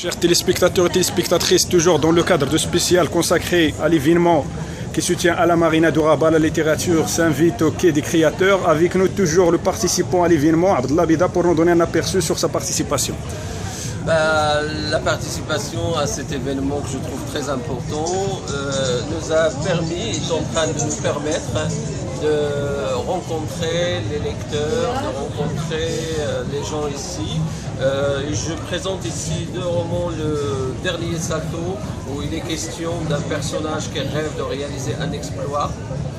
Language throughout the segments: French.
Chers téléspectateurs et téléspectatrices, toujours dans le cadre de spécial consacré à l'événement qui se tient à la Marina de Rabat, la littérature s'invite au quai des créateurs. Avec nous toujours le participant à l'événement, Abdallah Bida, pour nous donner un aperçu sur sa participation. La participation à cet événement que je trouve très important nous a permis, est en train de nous permettre de rencontrer les lecteurs, de rencontrer les gens ici. Je présente ici deux romans, le dernier Salto, où il est question d'un personnage qui rêve de réaliser un exploit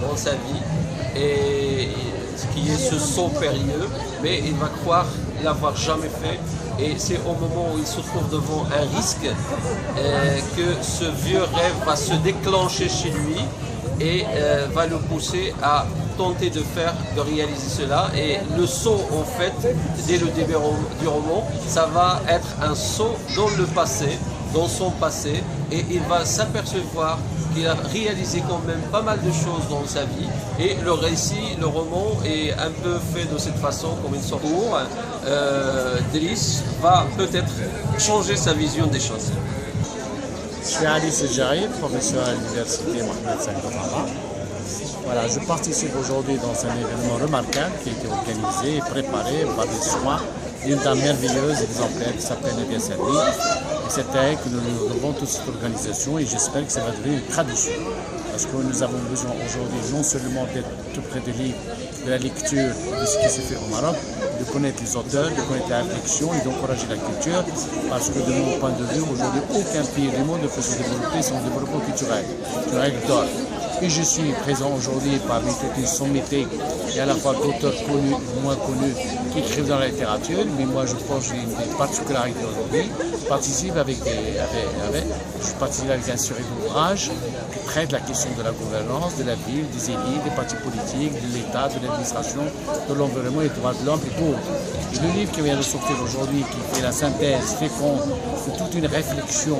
dans sa vie, et ce qui est ce saut périlleux, mais il va croire l'avoir jamais fait. Et c'est au moment où il se trouve devant un risque que ce vieux rêve va se déclencher chez lui et va le pousser à tenter de réaliser cela. Et le saut, en fait, dès le début du roman, ça va être un saut dans le passé, dans son passé, et il va s'apercevoir qu'il a réalisé quand même pas mal de choses dans sa vie, et le récit, le roman est un peu fait de cette façon, comme une sorte de Driss va peut-être changer sa vision des choses. Je suis Ali Sedjari, professeur à l'université Mohamed V de Rabat. Voilà, je participe aujourd'hui dans un événement remarquable qui a été organisé et préparé par des soins d'une dame merveilleuse, exemplaire, qui s'appelle Nadia Sadi. Et c'est à elle que nous devons toute cette organisation, et j'espère que ça va devenir une tradition. Parce que nous avons besoin aujourd'hui non seulement d'être tout près des livres, de la lecture, de ce qui s'est fait au Maroc, de connaître les auteurs, de connaître la réflexion et d'encourager la culture, parce que de mon point de vue, aujourd'hui, aucun pays du monde ne peut se développer sans développement culturel, une règle d'or. Et je suis présent aujourd'hui parmi toute une sommité et à la fois d'auteurs connus et moins connus qui écrivent dans la littérature, mais moi je pense que j'ai une des particularités aujourd'hui. Je participe avec un série d'ouvrages qui traitent la question de la gouvernance, de la ville, des élites, des partis politiques, de l'État, de l'administration, de l'environnement et des droits de l'homme et d'autres. Et le livre qui vient de sortir aujourd'hui, qui fait la synthèse féconde de toute une réflexion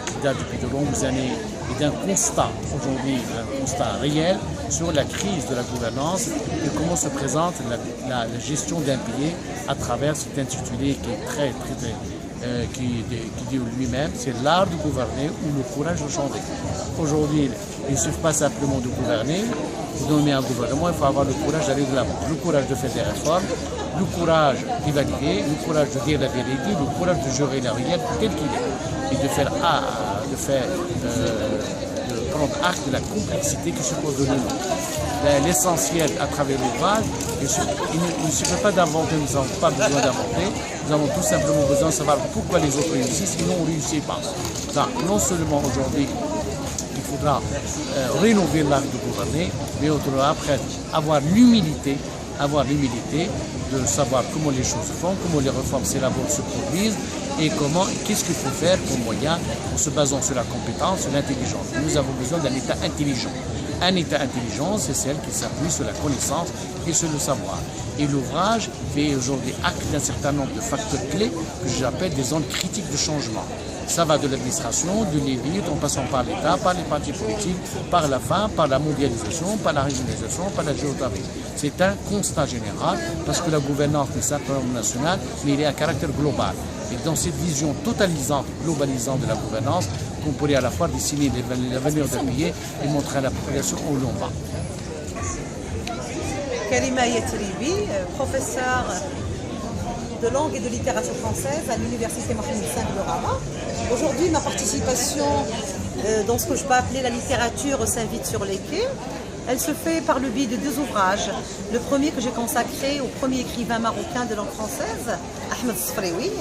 qui date depuis de longues années, et d'un constat aujourd'hui, un constat réel sur la crise de la gouvernance et comment se présente la gestion d'un pays à travers cet intitulé qui est très qui dit lui-même, c'est l'art de gouverner ou le courage de changer. Aujourd'hui, il ne suffit pas simplement de gouverner, pour nommer un gouvernement, il faut avoir le courage d'aller de l'avant, le courage de faire des réformes, le courage d'évaluer, le courage de dire la vérité, le courage de gérer la réalité tel qu'il est, et de prendre acte de la complexité qui se pose de nous. L'essentiel à travers l'ouvrage, il ne suffit pas d'inventer, nous n'avons pas besoin d'inventer, nous avons tout simplement besoin de savoir pourquoi les autres réussissent et nous on ne réussit pas. Donc, non seulement aujourd'hui, il faudra rénover l'art de gouverner, mais on devra après avoir l'humilité de savoir comment les choses se font, comment les réformes s'élaborent, se produisent, et qu'est-ce qu'il faut faire comme moyen en se basant sur la compétence, sur l'intelligence. Nous avons besoin d'un État intelligent. Un État intelligent, c'est celle qui s'appuie sur la connaissance et sur le savoir. Et l'ouvrage fait aujourd'hui acte d'un certain nombre de facteurs clés que j'appelle des zones critiques de changement. Ça va de l'administration, de l'élite, en passant par l'État, par les partis politiques, par la faim, par la mondialisation, par la régionalisation, par la géographie. C'est un constat général, parce que la gouvernance n'est simplement nationale, mais il est à caractère global. Et dans cette vision totalisante, globalisante de la gouvernance, qu'on pourrait à la fois dessiner l'avenir d'un pays et montrer à la population où l'on va. Karima Yetribi, professeur de langue et de littérature française à l'université Mohamed V de Rabat. Aujourd'hui, ma participation dans ce que je peux appeler la littérature s'invite sur les quais. Elle se fait par le biais de deux ouvrages. Le premier que j'ai consacré au premier écrivain marocain de langue française, Ahmed Sfraoui,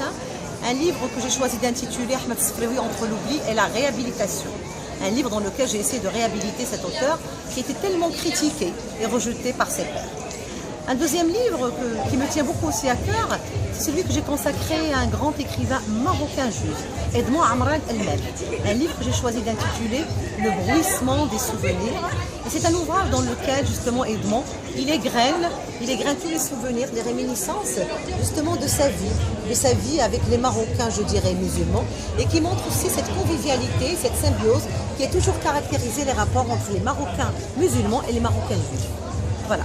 un livre que j'ai choisi d'intituler Ahmed Sfraoui entre l'oubli et la réhabilitation. Un livre dans lequel j'ai essayé de réhabiliter cet auteur qui était tellement critiqué et rejeté par ses pairs. Un deuxième livre qui me tient beaucoup aussi à cœur, c'est celui que j'ai consacré à un grand écrivain marocain juif, Edmond Amran El-Mel. Un livre que j'ai choisi d'intituler Le bruissement des souvenirs. Et c'est un ouvrage dans lequel justement Edmond, il égrène tous les souvenirs, les réminiscences justement de sa vie avec les Marocains, je dirais, musulmans, et qui montre aussi cette convivialité, cette symbiose qui a toujours caractérisé les rapports entre les Marocains musulmans et les Marocains juifs. Voilà.